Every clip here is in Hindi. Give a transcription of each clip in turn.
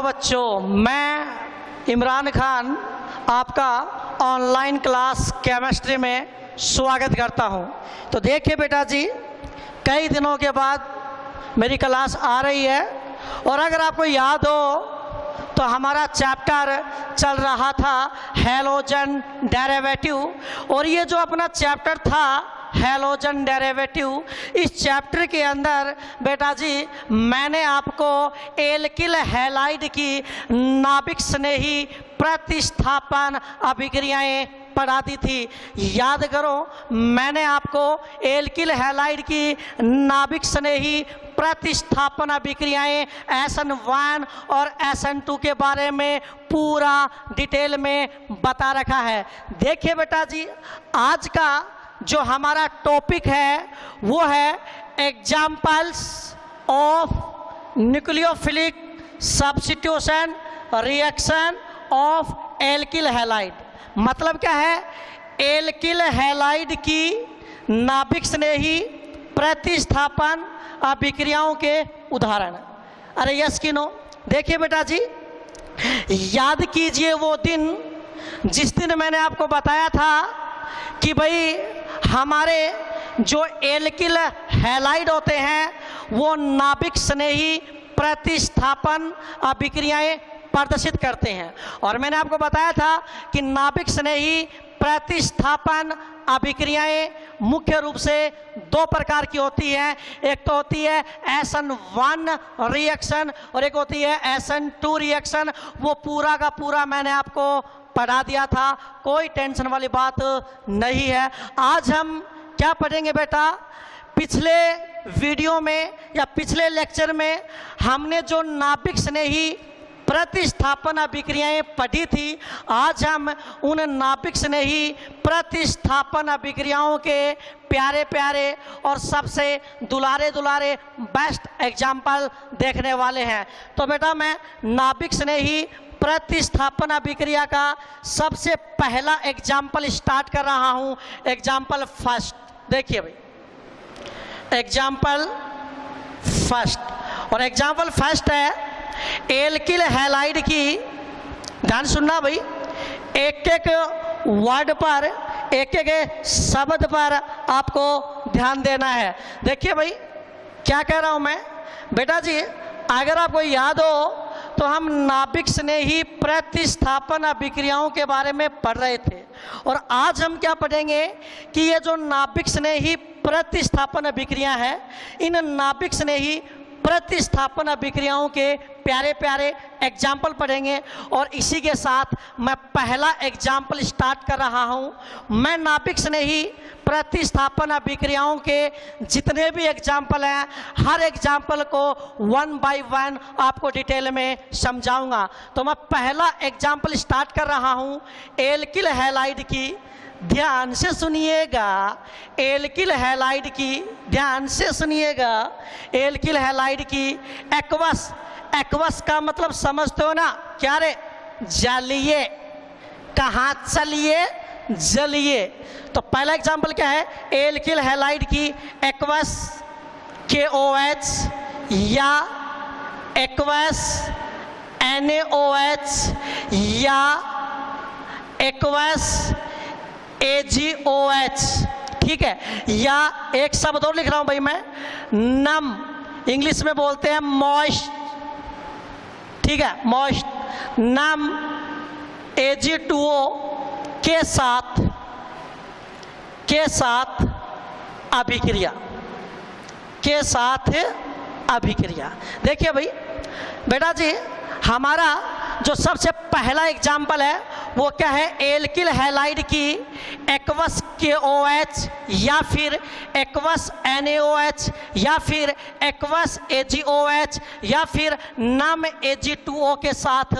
बच्चों, मैं इमरान खान आपका ऑनलाइन क्लास केमिस्ट्री में स्वागत करता हूं। तो देखिए बेटा जी, कई दिनों के बाद मेरी क्लास आ रही है और अगर आपको याद हो तो हमारा चैप्टर चल रहा था हैलोजन डेरिवेटिव, और ये जो अपना चैप्टर था हैलोजन डेरिवेटिव, इस चैप्टर के अंदर बेटा जी मैंने आपको एल्किल हैलाइड की नाभिक स्नेही प्रतिस्थापन अभिक्रियाएं पढ़ा दी थी। याद करो, मैंने आपको एल्किल हैलाइड की नाभिक स्नेही प्रतिस्थापन अभिक्रियाएं SN1 और SN2 के बारे में पूरा डिटेल में बता रखा है। देखिए बेटा जी, आज का जो हमारा टॉपिक है वो है examples of nucleophilic substitution reaction of alkyl halide. मतलब क्या है? एल्किल हैलाइड की नाभिक स्नेही प्रतिस्थापन अभिक्रियाओं के उदाहरण। अरे यस कि नो? देखिए बेटा जी, याद कीजिए वो दिन जिस दिन मैंने आपको बताया था कि भाई हमारे जो एल्किल हैलाइड होते हैं वो नाभिक स्नेही प्रतिस्थापन अभिक्रियाएं प्रदर्शित करते हैं। और मैंने आपको बताया था कि नाभिक स्नेही प्रतिस्थापन अभिक्रियाएं मुख्य रूप से दो प्रकार की होती हैं। एक तो होती है SN1 रिएक्शन और एक होती है SN2 रिएक्शन। वो पूरा का पूरा मैंने आपको पढ़ा दिया था, कोई टेंशन वाली बात नहीं है। आज हम क्या पढ़ेंगे बेटा? पिछले वीडियो में या पिछले लेक्चर में हमने जो नाभिक स्नेही प्रतिस्थापन अभिक्रियाएं पढ़ी थी, आज हम उन नाभिक स्नेही प्रतिस्थापन अभिक्रियाओं के प्यारे प्यारे और सबसे दुलारे दुलारे बेस्ट एग्जाम्पल देखने वाले हैं। तो बेटा मैं नाभिक स्नेही प्रतिस्थापन अभिक्रिया का सबसे पहला एग्जाम्पल स्टार्ट कर रहा हूं। एग्जाम्पल फर्स्ट देखिए भाई, एग्जाम्पल फर्स्ट। और एग्जाम्पल फर्स्ट है एल्किल हैलाइड की। ध्यान सुनना भाई, एक एक वर्ड पर, एक एक शब्द पर आपको ध्यान देना है। देखिए भाई क्या कह रहा हूं मैं बेटा जी, अगर आपको याद हो तो हम नाभिक स्नेही प्रतिस्थापन अभिक्रियाओं के बारे में पढ़ रहे थे, और आज हम क्या पढ़ेंगे कि ये जो नाभिक स्नेही प्रतिस्थापन अभिक्रिया है, इन नाभिक स्नेही प्रतिस्थापन अभिक्रियाओं के प्यारे प्यारे एग्जाम्पल पढ़ेंगे। और इसी के साथ मैं पहला एग्जाम्पल स्टार्ट कर रहा हूं। मैं नाभिक स्नेही प्रतिस्थापन अभिक्रियाओं के जितने भी एग्जाम्पल हैं, हर एग्जाम्पल को 1 बाय 1 आपको डिटेल में समझाऊंगा। तो मैं पहला एग्जाम्पल स्टार्ट कर रहा हूं एल्किल हैलाइड की। ध्यान से सुनिएगा, एल्किल हैलाइड की, ध्यान से सुनिएगा, एल्किल हैलाइड की एक्वस। एक्वस का मतलब समझते हो ना? क्या रे? जलीय। कहाँ चलिए? जलिए। तो पहला एग्जाम्पल क्या है? एल्किल हैलाइड की एक्वस KOH या एक्वस NaOH या एक्वस AgOH। ठीक है, या एक शब्द और लिख रहा हूं भाई मैं, नम, इंग्लिश में बोलते हैं मॉइस्ट। ठीक है, मॉइस्ट, नम Ag2O के साथ अभिक्रिया, के साथ अभिक्रिया। देखिए भाई बेटा जी, हमारा जो सबसे पहला एग्जाम्पल है वो क्या है? एल्किल हैलाइड की एक्वस KOH या फिर एक्वस NaOH या फिर एक्वस AgOH या फिर नम Ag2O के साथ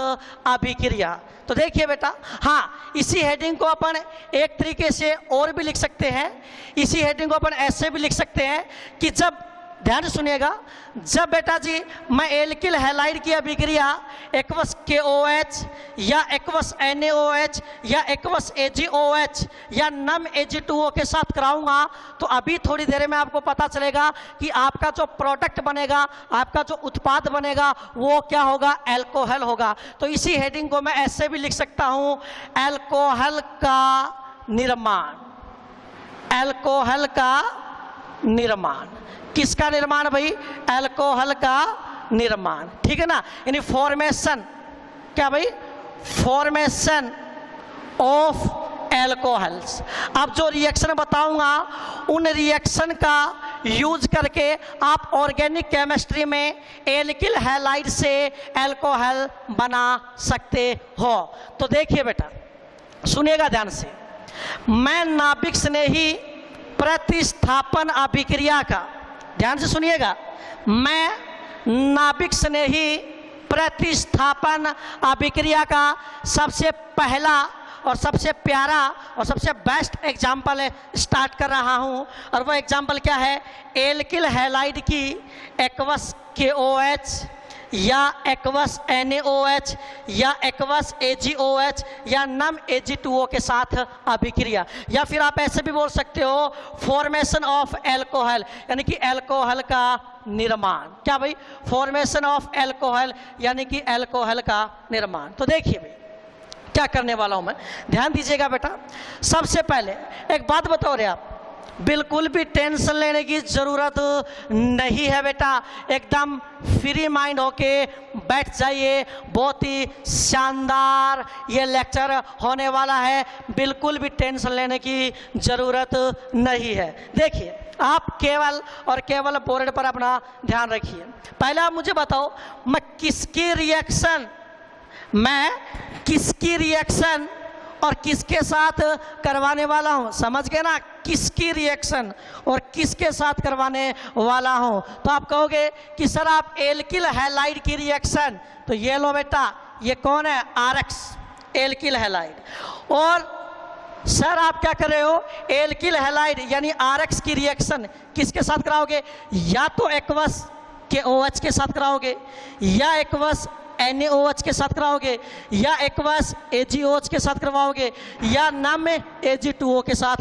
अभिक्रिया। तो देखिए बेटा, हाँ, इसी हेडिंग को अपन एक तरीके से और भी लिख सकते हैं। इसी हेडिंग को अपन ऐसे भी लिख सकते हैं कि जब ध्यान से सुनिएगा, जब बेटा जी मैं एल्किल हैलाइड की अभिक्रिया एक्वस KOH या एक्वस NaOH या एक्वस AgOH या नम Ag2O के साथ कराऊंगा तो अभी थोड़ी देर में आपको पता चलेगा कि आपका जो प्रोडक्ट बनेगा, आपका जो उत्पाद बनेगा वो क्या होगा, एल्कोहल होगा। तो इसी हेडिंग को मैं ऐसे भी लिख सकता हूं, एल्कोहल का निर्माण। एल्कोहल का निर्माण, किसका निर्माण भाई, एल्कोहल का निर्माण, ठीक है ना, यानी फॉर्मेशन, क्या भाई, फॉर्मेशन ऑफ एल्कोहल्स। अब जो रिएक्शन बताऊंगा उन रिएक्शन का यूज करके आप ऑर्गेनिक केमिस्ट्री में एल्किल हैलाइड से एल्कोहल बना सकते हो। तो देखिए बेटा, सुनिएगा ध्यान से, मैं नाभिक स्नेही प्रतिस्थापन अभिक्रिया का, ध्यान से सुनिएगा, मैं नाभिक स्नेही प्रतिस्थापन अभिक्रिया का सबसे पहला और सबसे प्यारा और सबसे बेस्ट एग्जाम्पल स्टार्ट कर रहा हूं। और वो एग्जाम्पल क्या है, एल्किल हैलाइड की एक्वस KOH या एक्वस NaOH या एक्वस AgOH या नम Ag2O के साथ अभिक्रिया, या फिर आप ऐसे भी बोल सकते हो फॉर्मेशन ऑफ एल्कोहल, यानी कि एल्कोहल का निर्माण। क्या भाई, फॉर्मेशन ऑफ एल्कोहल यानी कि एल्कोहल का निर्माण। तो देखिए भाई क्या करने वाला हूं मैं, ध्यान दीजिएगा बेटा। सबसे पहले एक बात बताओ रे आप, बिल्कुल भी टेंशन लेने की ज़रूरत नहीं है बेटा, एकदम फ्री माइंड होके बैठ जाइए। बहुत ही शानदार ये लेक्चर होने वाला है, बिल्कुल भी टेंशन लेने की ज़रूरत नहीं है। देखिए आप केवल और केवल बोर्ड पर अपना ध्यान रखिए। पहले आप मुझे बताओ, मैं किसकी रिएक्शन और किसके साथ करवाने वाला हूं, समझ गए ना, किसकी रिएक्शन और किसके साथ करवाने वाला हूं। तो आप कहोगे कि सर आप एल्किल हैलाइड की रिएक्शन, तो ये लो बेटा, ये कौन है, RX, एल्किल हैलाइड। और सर आप क्या कर रहे हो, एल्किल हैलाइड यानी RX की रिएक्शन किसके साथ कराओगे, या तो एक्वस KOH के साथ कराओगे, या एक्वस NaOH के साथ कराओगे, या एक्वस AgOH के साथ करवाओगे, या नम Ag2O के साथ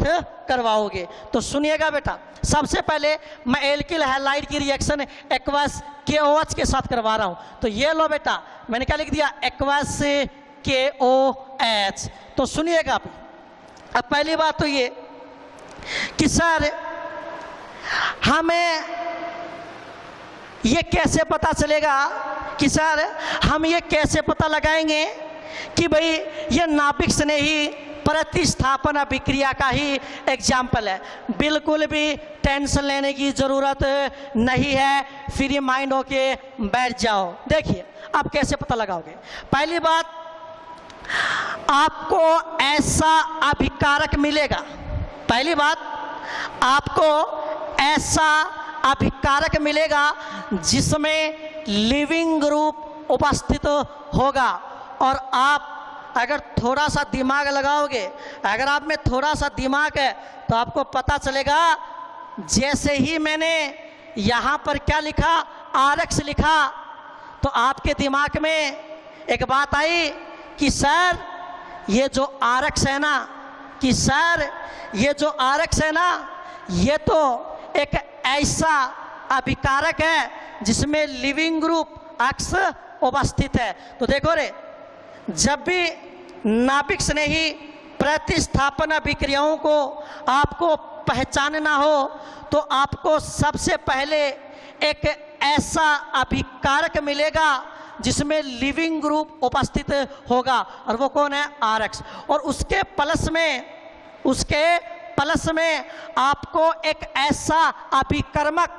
करवाओगे। तो सुनिएगा बेटा, सबसे पहले मैं एल्किल हैलाइड की रिएक्शन एक्वस KOH के साथ करवा रहा हूं। तो ये लो बेटा, मैंने क्या लिख दिया, एक्वस KOH। तो सुनिएगा आप, अब पहली बात तो ये कि सर हमें ये कैसे पता चलेगा, कि सर हम ये कैसे पता लगाएंगे कि भाई ये नाभिक स्नेही प्रतिस्थापन अभिक्रिया का ही एग्जाम्पल है। बिल्कुल भी टेंशन लेने की ज़रूरत नहीं है, फ्री माइंड होके बैठ जाओ। देखिए आप कैसे पता लगाओगे। पहली बात, आपको ऐसा अभिकारक मिलेगा, पहली बात आपको ऐसा अभिकारक मिलेगा जिसमें लिविंग ग्रुप उपस्थित होगा। और आप अगर थोड़ा सा दिमाग लगाओगे, अगर आप में थोड़ा सा दिमाग है तो आपको पता चलेगा, जैसे ही मैंने यहाँ पर क्या लिखा, RX लिखा, तो आपके दिमाग में एक बात आई कि सर ये जो RX है ना, कि सर ये जो RX है ना, ये तो एक ऐसा अभिकारक है जिसमें लिविंग ग्रुप X उपस्थित है। तो देखो रे, जब भी नाभिक स्नेही प्रतिस्थापन अभिक्रियाओं को आपको पहचानना हो तो आपको सबसे पहले एक ऐसा अभिकारक मिलेगा जिसमें लिविंग ग्रुप उपस्थित होगा, और वो कौन है, RX। और उसके प्लस में आपको एक ऐसा अभिकर्मक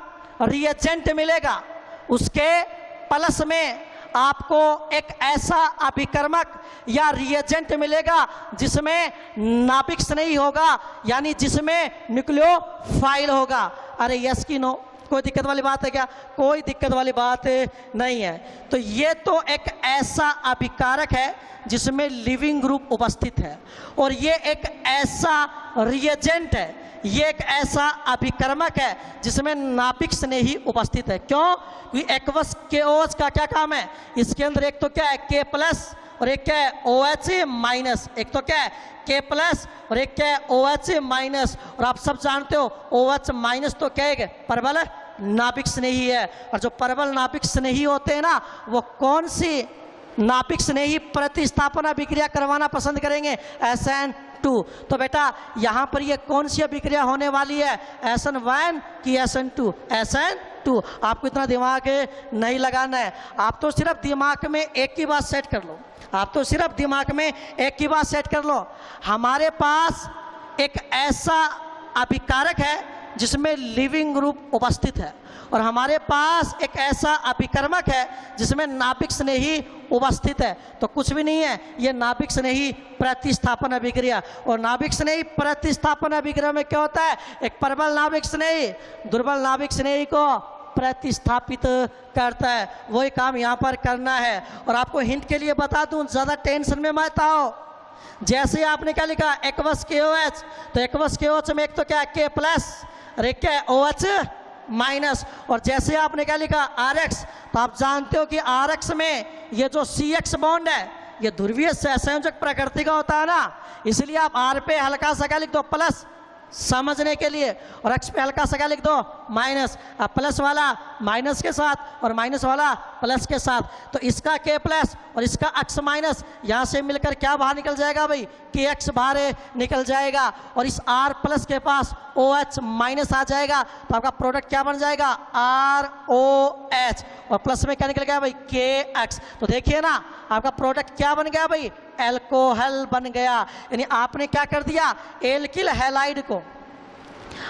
रिएजेंट मिलेगा, उसके प्लस में आपको एक ऐसा अभिकर्मक या रिएजेंट मिलेगा जिसमें नाभिक स्नेही होगा, यानी जिसमें न्यूक्लियोफाइल होगा। अरे यस की नो, कोई दिक्कत वाली बात है क्या? कोई दिक्कत वाली बात नहीं है। तो ये तो एक ऐसा अभिकारक है जिसमें लिविंग ग्रुप उपस्थित है, और ये एक ऐसा रिएजेंट है, ये एक ऐसा अभिकर्मक है जिसमें नाभिक स्नेही उपस्थित है। क्यों? क्योंकि एक्वस KOH का क्या काम है? इसके अंदर एक तो क्या है K प्लस और एक क्या है OH माइनस। एक तो क्या है K प्लस और एक क्या है OH माइनस। और आप सब जानते हो OH माइनस तो क्या है? प्रबल नाभिक स्नेही है। और जो प्रबल नाभिक स्नेही होते हैं ना, वो कौन सी नाभिक स्नेही प्रतिस्थापन अभिक्रिया करवाना पसंद करेंगे? SN2। तो बेटा यहाँ पर ये कौन सी अभिक्रिया होने वाली है? SN1 की SN2? SN2। आपको इतना दिमाग नहीं लगाना है, आप तो सिर्फ दिमाग में एक ही बात सेट कर लो, आप तो सिर्फ दिमाग में एक ही बात सेट कर लो। हमारे पास एक ऐसा अभिकारक है जिसमें लिविंग ग्रुप उपस्थित है, और हमारे पास एक ऐसा अभिकर्मक है जिसमें नाभिक स्नेही उपस्थित है। तो कुछ भी नहीं है, ये नाभिक स्नेही प्रतिस्थापन अभिक्रिया। और नाभिक स्नेही प्रतिस्थापन अभिक्रिया में क्या होता है? एक प्रबल नाभिक स्नेही दुर्बल नाभिक स्नेही को प्रतिस्थापित करता है। वही काम यहाँ पर करना है। और आपको हिंट के लिए बता दूं, ज़्यादा टेंशन में मत आओ। जैसे आपने क्या लिखा एक्वस KOH, तो एक्वस KOH में एक तो क्या है K प्लस और एक क्या है OH माइनस। और जैसे आपने क्या लिखा RX, तो आप जानते हो कि RX में ये जो CX बॉन्ड है ये ध्रुवीय सहसंयोजक प्रकृति का होता है ना, इसलिए आप R पे हल्का सा क्या लिख दो प्लस समझने के लिए, और X पे हल्का सा क्या लिख दो माइनस। अब प्लस वाला माइनस के साथ और माइनस वाला प्लस के साथ, तो इसका K प्लस और इसका X माइनस यहाँ से मिलकर क्या बाहर निकल जाएगा भाई? KX बाहर निकल जाएगा, और इस R प्लस के पास OH माइनस आ जाएगा। तो आपका प्रोडक्ट क्या बन जाएगा? ROH, और प्लस में क्या निकल गया भाई? KX। तो देखिए ना, आपका प्रोडक्ट क्या बन गया भाई? एल्कोहल बन गया। यानी आपने क्या कर दिया? एल्किल हैलाइड को,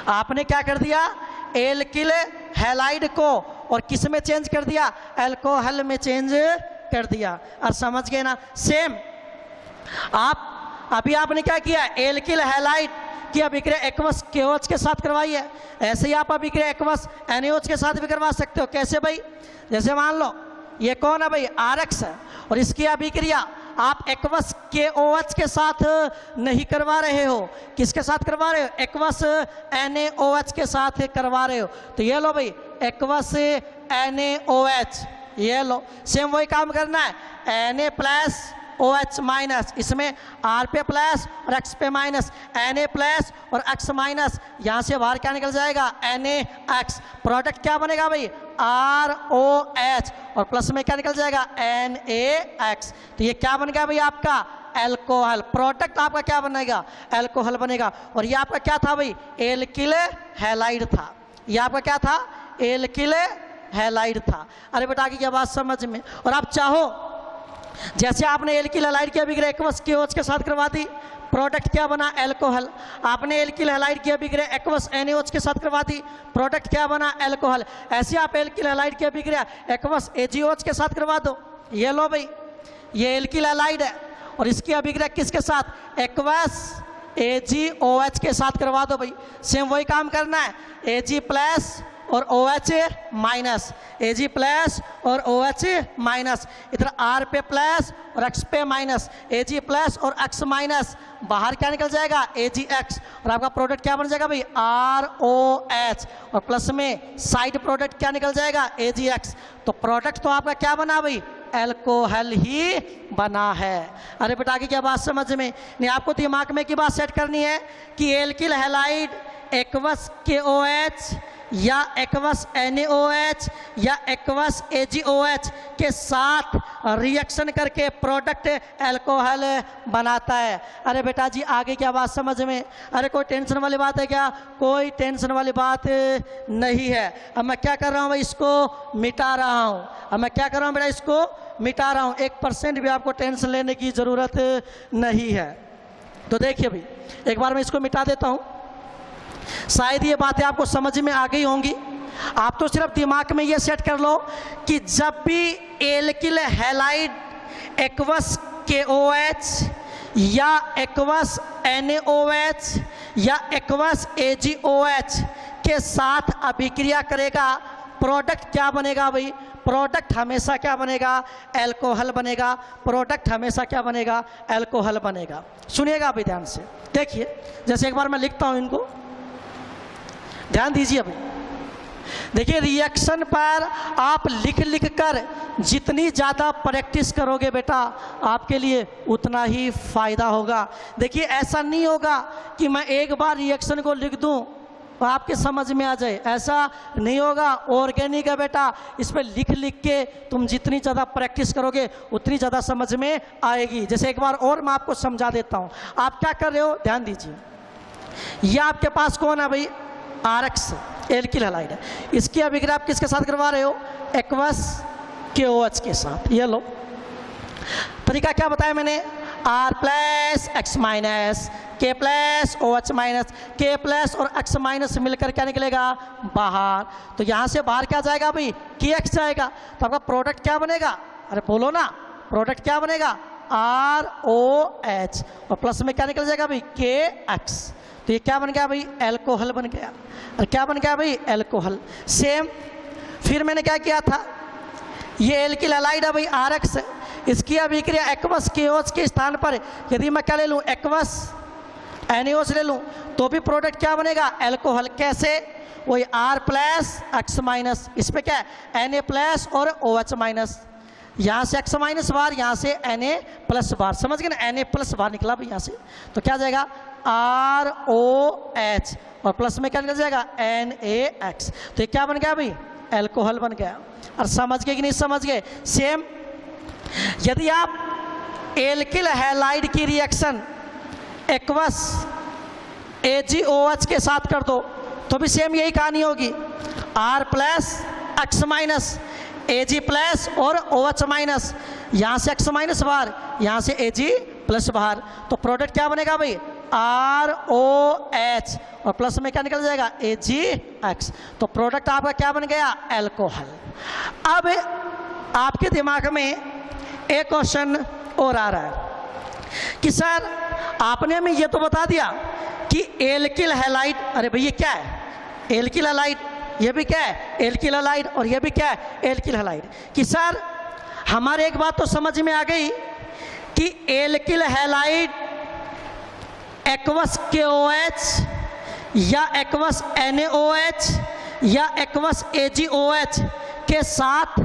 आपने क्या कर दिया? एल्किल हैलाइड को और किस में चेंज कर दिया? एल्कोहल में चेंज कर दिया। और समझ गए ना? सेम आप अभी आपने क्या किया? एल्किल हैलाइड की अभिक्रिया एक्वस KOH के साथ करवाई है, ऐसे ही आप अभिक्रिया एक्वस NaOH के साथ भी करवा सकते हो। कैसे भाई? जैसे मान लो ये कौन है भाई? RX है, और इसकी अभिक्रिया आप एक्वस KOH के साथ नहीं करवा रहे हो, किसके साथ करवा रहे हो? एक्वस NaOH के साथ करवा रहे हो। तो ये लो भाई एक्वस NaOH, ये लो सेम वही काम करना है। Na प्लस OH माइनस, इसमें R पे प्लस और X पे माइनस, Na प्लस और X माइनस, यहाँ से बाहर क्या निकल जाएगा? NaX। प्रोडक्ट क्या बनेगा भाई? ROH, और प्लस में क्या निकल जाएगा? NaX। तो ये क्या बन गया भाई? आपका एल्कोहल। प्रोडक्ट आपका क्या बनेगा? एल्कोहल बनेगा। और ये आपका क्या था भाई? एल्किल हैलाइड था। ये आपका क्या था? एल्किल हैलाइड था। अरे बेटा की क्या बात समझ में? और आप चाहो जैसे आपने एल्किल हैलाइड की अभिक्रिया एक्वस KOH के साथ करवा दी, प्रोडक्ट क्या बना? एल्कोहल। आपने एल्किल हैलाइड की अभिक्रिया एक्वस NaOH के साथ करवा दी, प्रोडक्ट क्या बना? एल्कोहल। ऐसे आप एल्किल हैलाइड की अभिक्रिया एक्वस AgOH के साथ करवा दो। ये लो भाई, ये एल्किल हैलाइड है, और इसकी अभिक्रिया किसके साथ? एक्वस AgOH के साथ करवा दो भाई। सेम वही काम करना है, Ag प्लस और OH माइनस, Ag प्लस और OH माइनस, इधर R पे प्लस और X पे माइनस, Ag प्लस और X माइनस, बाहर क्या निकल जाएगा? AgX। और आपका प्रोडक्ट क्या बन जाएगा भाई? ROH, और प्लस में साइड प्रोडक्ट क्या निकल जाएगा? AgX। तो प्रोडक्ट तो आपका क्या बना भाई? एल्कोहल ही बना है। अरे बेटा की क्या बात समझ में नहीं? आपको दिमाग में की बात सेट करनी है कि एल्किल हैलाइड एक्वस KOH या एक्वस NaOH या एक्वस AgOH के साथ रिएक्शन करके प्रोडक्ट एल्कोहल बनाता है। अरे बेटा जी आगे क्या बात समझ में? अरे कोई टेंशन वाली बात है क्या? कोई टेंशन वाली बात नहीं है। अब मैं क्या कर रहा हूँ भाई? इसको मिटा रहा हूँ। अब मैं क्या कर रहा हूँ बेटा? इसको मिटा रहा हूँ। 1% भी आपको टेंशन लेने की ज़रूरत नहीं है। तो देखिए भाई, एक बार मैं इसको मिटा देता हूँ, शायद ये बातें आपको समझ में आ गई होंगी। आप तो सिर्फ दिमाग में ये सेट कर लो कि जब भी एल्किल हैलाइड एक्वस KOH या एक्वस NaOH या एक्वस AgOH के साथ अभिक्रिया करेगा, प्रोडक्ट क्या बनेगा भाई? प्रोडक्ट हमेशा क्या बनेगा? एल्कोहल बनेगा। प्रोडक्ट हमेशा क्या बनेगा? एल्कोहल बनेगा। सुनिएगा अभी ध्यान से, देखिए जैसे एक बार मैं लिखता हूं इनको, ध्यान दीजिए अभी। देखिए रिएक्शन पर आप लिख लिख कर जितनी ज़्यादा प्रैक्टिस करोगे बेटा आपके लिए उतना ही फायदा होगा। देखिए ऐसा नहीं होगा कि मैं एक बार रिएक्शन को लिख दूं और आपके समझ में आ जाए, ऐसा नहीं होगा। ऑर्गेनिक है बेटा, इस पर लिख लिख के तुम जितनी ज़्यादा प्रैक्टिस करोगे उतनी ज़्यादा समझ में आएगी। जैसे एक बार और मैं आपको समझा देता हूँ। आप क्या कर रहे हो, ध्यान दीजिए। ये आपके पास कौन है भाई? RX एल्किल हैलाइड है। इसकी अभिक्रिया आप किसके साथ करवा रहे हो? एक्वस KOH के साथ। ये लो तरीका क्या बताया मैंने? R plus X minus K plus OH minus, K plus और X माइनस मिलकर क्या निकलेगा? बाहर। तो यहाँ से बाहर क्या जाएगा भाई? KX जाएगा। तो आपका प्रोडक्ट क्या बनेगा? अरे बोलो ना, प्रोडक्ट क्या बनेगा? ROH और प्लस में क्या निकल जाएगा भाई? KX। तो ये क्या बन गया भाई? एल्कोहल बन गया। और क्या बन गया भाई? एल्कोहल। सेम फिर मैंने क्या किया था, ये एल्किल हैलाइड है भाई, RX है। इसकी अभिक्रिया एक्वस KOH के स्थान पर यदि मैं क्या ले लूँ? एक्वस NaOH ले लूँ तो भी प्रोडक्ट क्या बनेगा? एल्कोहल। कैसे? वही R प्लस X माइनस, इस पर क्या है? Na प्लस और OH माइनस। यहाँ से X माइनस बाहर, यहाँ से Na प्लस बाहर। समझ गए ना? Na प्लस बाहर निकला भाई यहाँ से, तो क्या जाएगा? ROH और प्लस में क्या निकल जाएगा? NaX। तो ये क्या बन गया भाई? एल्कोहल बन गया। और समझ गए कि नहीं समझ गए? सेम यदि आप एल्किल हैलाइड की रिएक्शन एक्वस AgOH के साथ कर दो तो भी सेम यही कहानी होगी। R plus X minus, Ag plus और OH माइनस, यहाँ से X माइनस बाहर, यहाँ से Ag प्लस बाहर। तो प्रोडक्ट क्या बनेगा भाई? ROH और प्लस में क्या निकल जाएगा? AgX। तो प्रोडक्ट आपका क्या बन गया? एल्कोहल। अब आपके दिमाग में एक क्वेश्चन और आ रहा है कि सर आपने हमें ये तो बता दिया कि एल्किल हैलाइड, अरे भैया क्या है? एल्किल हैलाइड, ये भी क्या है? एल्किल हैलाइड, और ये भी क्या है? Alkyl halide. कि सर हमारे एक बात तो समझ में आ गई कि एल्किल हैलाइड एक्वस KOH या एक्वस NaOH या एक्वस AgOH के साथ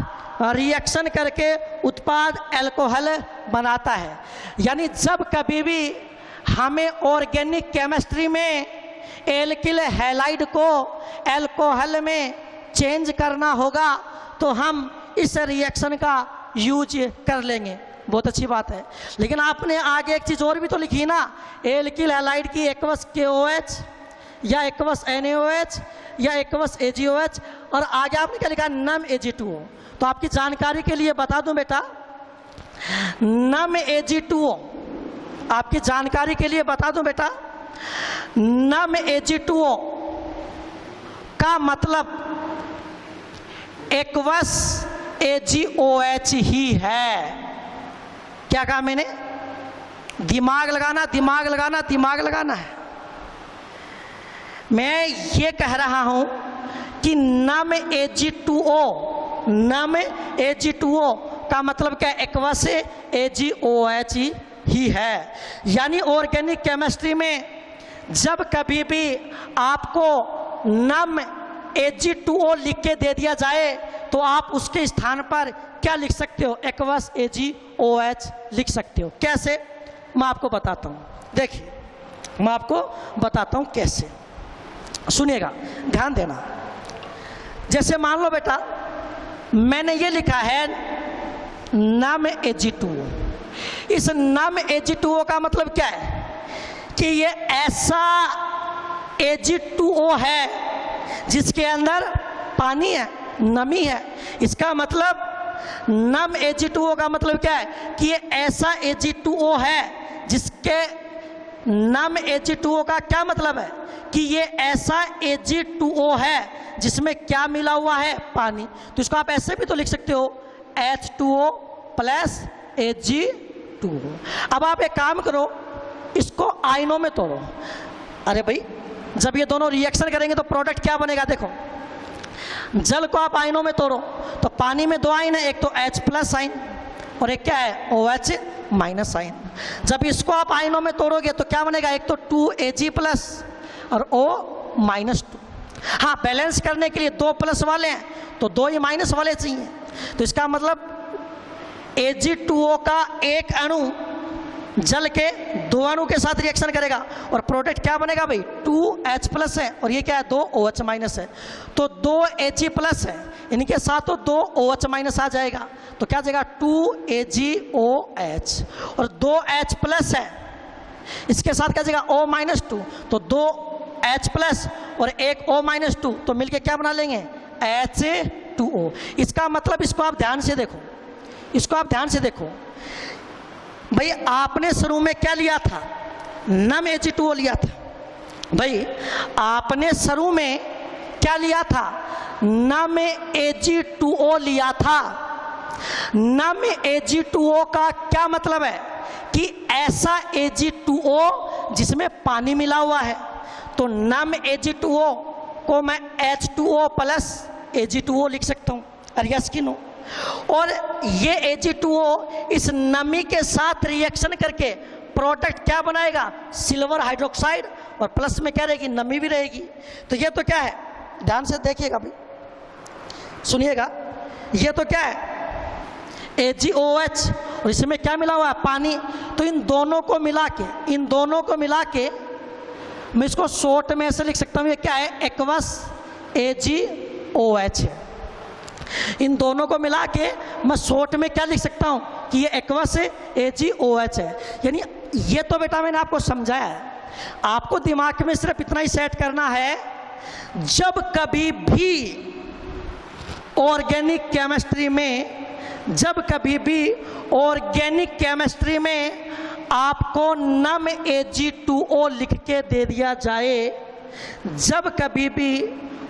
रिएक्शन करके उत्पाद एल्कोहल बनाता है। यानी जब कभी भी हमें ऑर्गेनिक केमिस्ट्री में एल्किल हैलाइड को एल्कोहल में चेंज करना होगा तो हम इस रिएक्शन का यूज कर लेंगे। बहुत अच्छी बात है। लेकिन आपने आगे एक चीज़ और भी तो लिखी ना, एल्किल हैलाइड की एक्वस KOH या एक्वस NaOH या एक्वस AgOH, और आगे आपने क्या लिखा? नम Ag2O। तो आपकी जानकारी के लिए बता दूं बेटा, नम Ag2O, आपकी जानकारी के लिए बता दूं बेटा, नम Ag2O का मतलब एक्वस AgOH ही है। क्या कहा मैंने? दिमाग लगाना, दिमाग लगाना, दिमाग लगाना है। मैं ये कह रहा हूं कि नम Ag2O, नम Ag2O का मतलब क्या? एक्वस AgOH ही है। यानी ऑर्गेनिक केमिस्ट्री में जब कभी भी आपको नम Ag2O लिख के दे दिया जाए तो आप उसके स्थान पर क्या लिख सकते हो? एक्वस AgOH लिख सकते हो। कैसे? मैं आपको बताता हूँ। देखिए मैं आपको बताता हूँ कैसे, सुनिएगा, ध्यान देना। जैसे मान लो बेटा मैंने ये लिखा है नम Ag2O। इस नम Ag2O का मतलब क्या है? कि ये ऐसा Ag2O है जिसके अंदर पानी है, नमी है। इसका मतलब नम Ag2O का मतलब क्या है? कि ये ऐसा Ag2O है जिसके, नम Ag2O का क्या मतलब है? कि ये ऐसा Ag2O है जिसमें क्या मिला हुआ है? पानी। तो इसको आप ऐसे भी तो लिख सकते हो H2O प्लस Ag2O। अब आप एक काम करो, इसको आयनों में तोड़ो। अरे भाई जब ये दोनों रिएक्शन करेंगे तो प्रोडक्ट क्या बनेगा, देखो जल को आप आयनों में तोड़ो तो पानी में दो आयन है, एक तो H प्लस आयन और एक क्या है OH माइनस आयन। जब इसको आप आयनों में तोड़ोगे तो क्या बनेगा, एक तो 2Ag प्लस और O माइनस 2। हाँ, बैलेंस करने के लिए 2 प्लस वाले हैं तो 2 ही माइनस वाले चाहिए, तो इसका मतलब Ag2O का एक अणु जल के 2 अणु के साथ रिएक्शन करेगा और प्रोडक्ट क्या बनेगा भाई, 2H प्लस है और ये क्या है 2OH माइनस है, तो 2Ag प्लस है, इनके साथ तो 2OH माइनस आ जाएगा, तो क्या जाएगा 2AgOH और 2H प्लस है, इसके साथ क्या जाएगा O माइनस 2, तो 2H प्लस और एक O माइनस 2, तो मिलके क्या बना लेंगे H2O। इसका मतलब इसको आप ध्यान से देखो, इसको आप ध्यान से देखो भाई, आपने शुरू में क्या लिया था, नम Ag2O लिया था। भाई आपने शुरू में क्या लिया था, नम Ag2O लिया था। नम Ag2O का क्या मतलब है कि ऐसा Ag2O जिसमें पानी मिला हुआ है, तो नम Ag2O को मैं H2O प्लस Ag2O लिख सकता हूँ, अरे यस कि नो। और ये Ag2O इस नमी के साथ रिएक्शन करके प्रोडक्ट क्या बनाएगा, सिल्वर हाइड्रोक्साइड, और प्लस में क्या रहेगी, नमी भी रहेगी। तो ये तो क्या है, ध्यान से देखिएगा भाई, सुनिएगा, ये तो क्या है AgOH और इसमें क्या मिला हुआ है, पानी। तो इन दोनों को मिला के मैं इसको शॉर्ट में ऐसे लिख सकता हूँ, ये क्या है, एक्वस AgOH है। इन दोनों को मिला के मैं शॉर्ट में क्या लिख सकता हूं कि ये एक्वस AgOH है। यानी ये तो बेटा मैंने आपको समझाया है, आपको दिमाग में सिर्फ इतना ही सेट करना है, जब कभी भी ऑर्गेनिक केमिस्ट्री में आपको नम Ag2O लिख के दे दिया जाए, जब कभी भी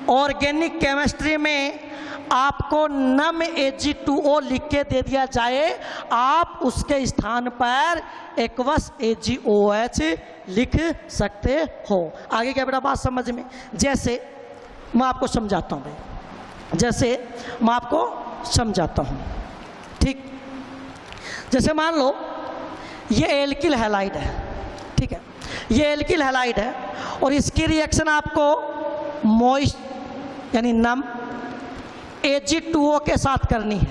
ऑर्गेनिक केमिस्ट्री में आपको नम Ag2O लिख के दे दिया जाए, आप उसके स्थान पर एक्वस AgOH लिख सकते हो। आगे क्या बेटा बात समझ में, जैसे मैं आपको समझाता हूँ ठीक। जैसे मान लो ये एल्किल हैलाइड है, ठीक है, ये एल्किल हैलाइड है और इसकी रिएक्शन आपको मॉइस्ट यानी नम Ag2O के साथ करनी है।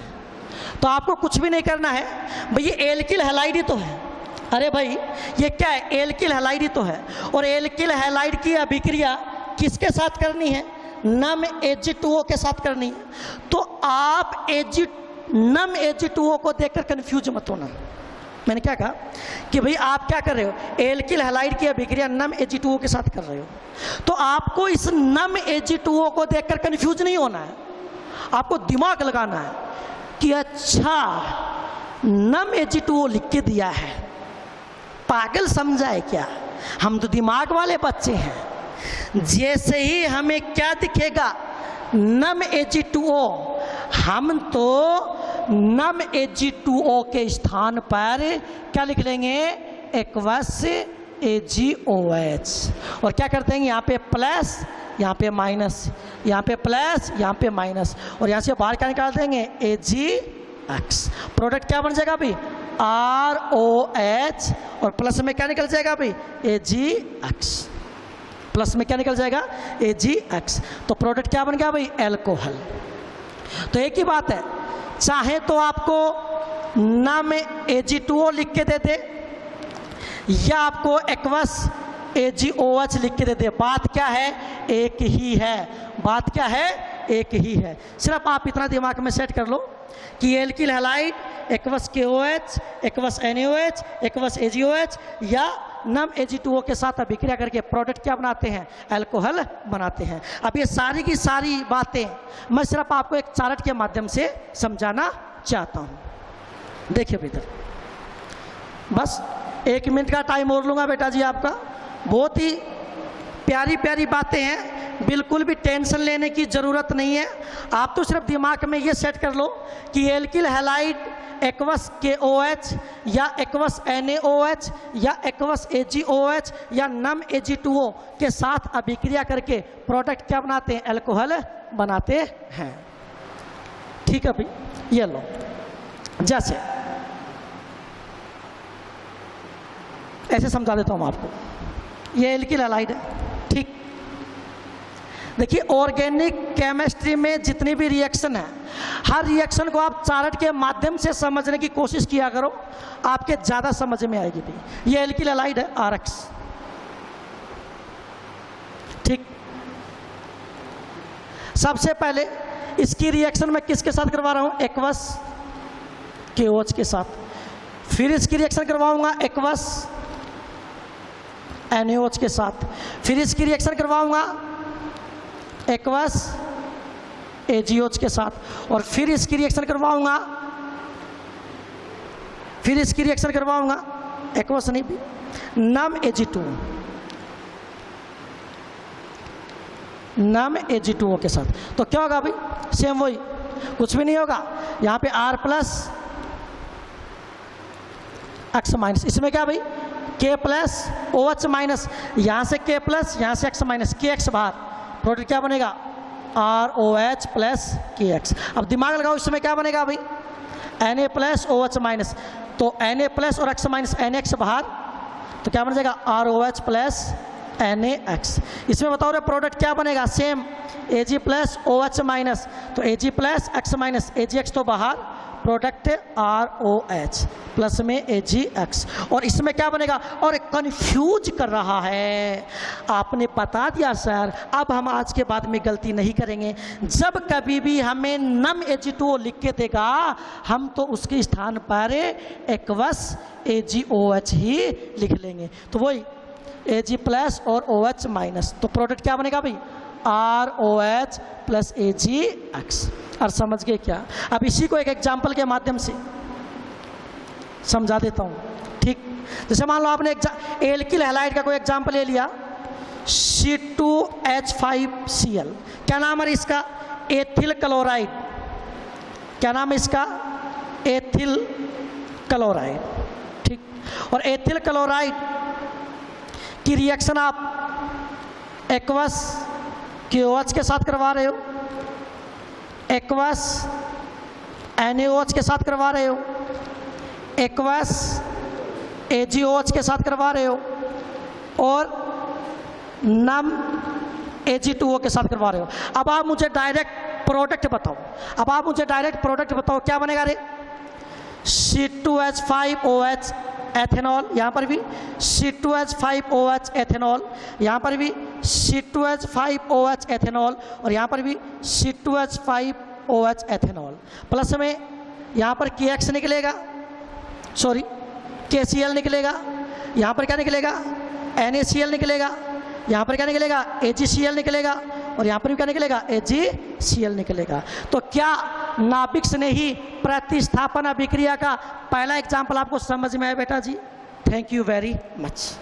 तो आपको कुछ भी नहीं करना है भाई, ये एल्किल हैलाइड ही तो है। अरे भाई ये क्या है, एल्किल हैलाइड ही तो है, और एल्किल हैलाइड की अभिक्रिया किसके साथ करनी है, नम Ag2O के साथ करनी है। तो आप नम Ag2O को देखकर कंफ्यूज मत होना। मैंने क्या कहा कि भाई आप क्या कर रहे हो, एल्किल हैलाइड की अभिक्रिया नम Ag2O के साथ कर रहे हो, तो आपको इस नम Ag2O को देखकर कंफ्यूज नहीं होना है, आपको दिमाग लगाना है कि अच्छा नम Ag2O लिख के दिया है, पागल समझा है क्या, हम तो दिमाग वाले बच्चे हैं। जैसे ही हमें क्या दिखेगा, नम Ag2O, हम तो नम Ag2O के स्थान पर क्या लिख लेंगे, एक्वस AgOH, और क्या करते हैं यहाँ पे प्लस, यहाँ पे माइनस, यहाँ पे प्लस, यहाँ पे माइनस, और यहाँ से बाहर क्या निकाल देंगे AgX। प्रोडक्ट क्या बन जाएगा भाई, ROH, और प्लस में क्या निकल जाएगा भाई AgX, प्लस में क्या निकल जाएगा AgX। तो प्रोडक्ट क्या बन गया भाई, एल्कोहल। तो एक ही बात है, चाहे तो आपको नम Ag2O लिख के दे दे या आपको एक्वस AgOH लिख के दे दे, बात क्या है, एक ही है, बात क्या है, एक ही है। सिर्फ आप इतना दिमाग में सेट कर लो कि alkyl halide aqueous KOH, aqueous NaOH, aqueous AgOH या नम Ag2O के साथ अभिक्रिया करके प्रोडक्ट क्या बनाते हैं, अल्कोहल बनाते हैं। अब ये सारी की सारी बातें मैं सिर्फ आपको एक चार्ट के माध्यम से समझाना चाहता हूँ। देखिए बेटा, बस 1 मिनट का टाइम और लूँगा बेटा जी आपका। बहुत ही प्यारी प्यारी बातें हैं, बिल्कुल भी टेंशन लेने की ज़रूरत नहीं है। आप तो सिर्फ दिमाग में ये सेट कर लो कि एल्किल हैलाइड एक्वस KOH या एक्वस NaOH या एक्वस AgOH या नम Ag2O के साथ अभिक्रिया करके प्रोडक्ट क्या बनाते हैं? अल्कोहल बनाते हैं। ठीक है भाई, ये लो, जैसे ऐसे समझा देता हूं आपको। ये एल्किल हैलाइड है। ठीक, देखिए ऑर्गेनिक केमिस्ट्री में जितनी भी रिएक्शन है, हर रिएक्शन को आप चार्ट के माध्यम से समझने की कोशिश किया करो, आपके ज़्यादा समझ में आएगी भाई। ये एल्किल हैलाइड है RX। ठीक, सबसे पहले इसकी रिएक्शन मैं किसके साथ करवा रहा हूं? एक्वस KOH के साथ। फिर इसकी रिएक्शन करवाऊंगा एक्वस NaOH के साथ। फिर इसकी रिएक्शन करवाऊंगा एक्वस AgOH के साथ। और फिर इसकी रिएक्शन करवाऊंगा एक्वस नहीं भी, नम Ag2O के साथ। तो क्या होगा भाई? सेम वही, कुछ भी नहीं होगा। यहाँ पे R प्लस X माइनस, इसमें क्या भाई? K प्लस OH माइनस, यहाँ से K प्लस, यहाँ से X माइनस, KX बाहर, प्रोडक्ट क्या बनेगा? ROH plus KX। अब दिमाग लगाओ, इसमें क्या बनेगा भाई? Na प्लस OH माइनस, तो Na प्लस और X माइनस, NX बाहर, तो क्या बन जाएगा? ROH plus NaX। इसमें बताओ रे प्रोडक्ट क्या बनेगा? Same, Ag plus OH minus, तो Ag plus X minus, AgX तो बाहर, प्रोडक्ट ROH प्लस में AgX। और इसमें क्या बनेगा? और कंफ्यूज कर रहा है, आपने बता दिया सर, अब हम आज के बाद में गलती नहीं करेंगे। जब कभी भी हमें नम Ag2O लिख के देगा, हम तो उसके स्थान पर एक्वस AgOH ही लिख लेंगे। तो वही Ag प्लस और OH माइनस, तो प्रोडक्ट क्या बनेगा भाई? ROH plus AgX। और समझ गए क्या? अब इसी को एक एग्जाम्पल के माध्यम से समझा देता हूँ। ठीक, जैसे मान लो आपने एल्किल हैलाइड का कोई एग्जाम्पल ले लिया, C2H5Cl, क्या नाम है इसका? Ethyl chloride. क्या नाम है इसका? Ethyl chloride. ठीक, और एथिल क्लोराइड की रिएक्शन आप एक्वस KOH के साथ करवा रहे हो, एक्वस NaOH के साथ करवा रहे हो, एक्वस AgOH के साथ करवा रहे हो, और नम Ag2O के साथ करवा रहे हो। अब आप मुझे डायरेक्ट प्रोडक्ट बताओ, क्या बनेगा रे? C2H5OH एथेनॉल, यहाँ पर भी C2H5OH एथेनॉल, यहाँ पर भी C2H5OH एथेनॉल, और यहाँ पर भी C2H5OH एथेनॉल। प्लस में यहाँ पर KX निकलेगा, सॉरी KCl निकलेगा, यहाँ पर क्या निकलेगा? NaCl निकलेगा, यहाँ पर क्या निकलेगा? AgCl निकलेगा, और यहाँ पर भी क्या निकलेगा? AgCl निकलेगा। तो क्या नाभिक से नहीं प्रतिस्थापन अभिक्रिया का पहला एग्जाम्पल आपको समझ में आया बेटा जी? Thank you very much.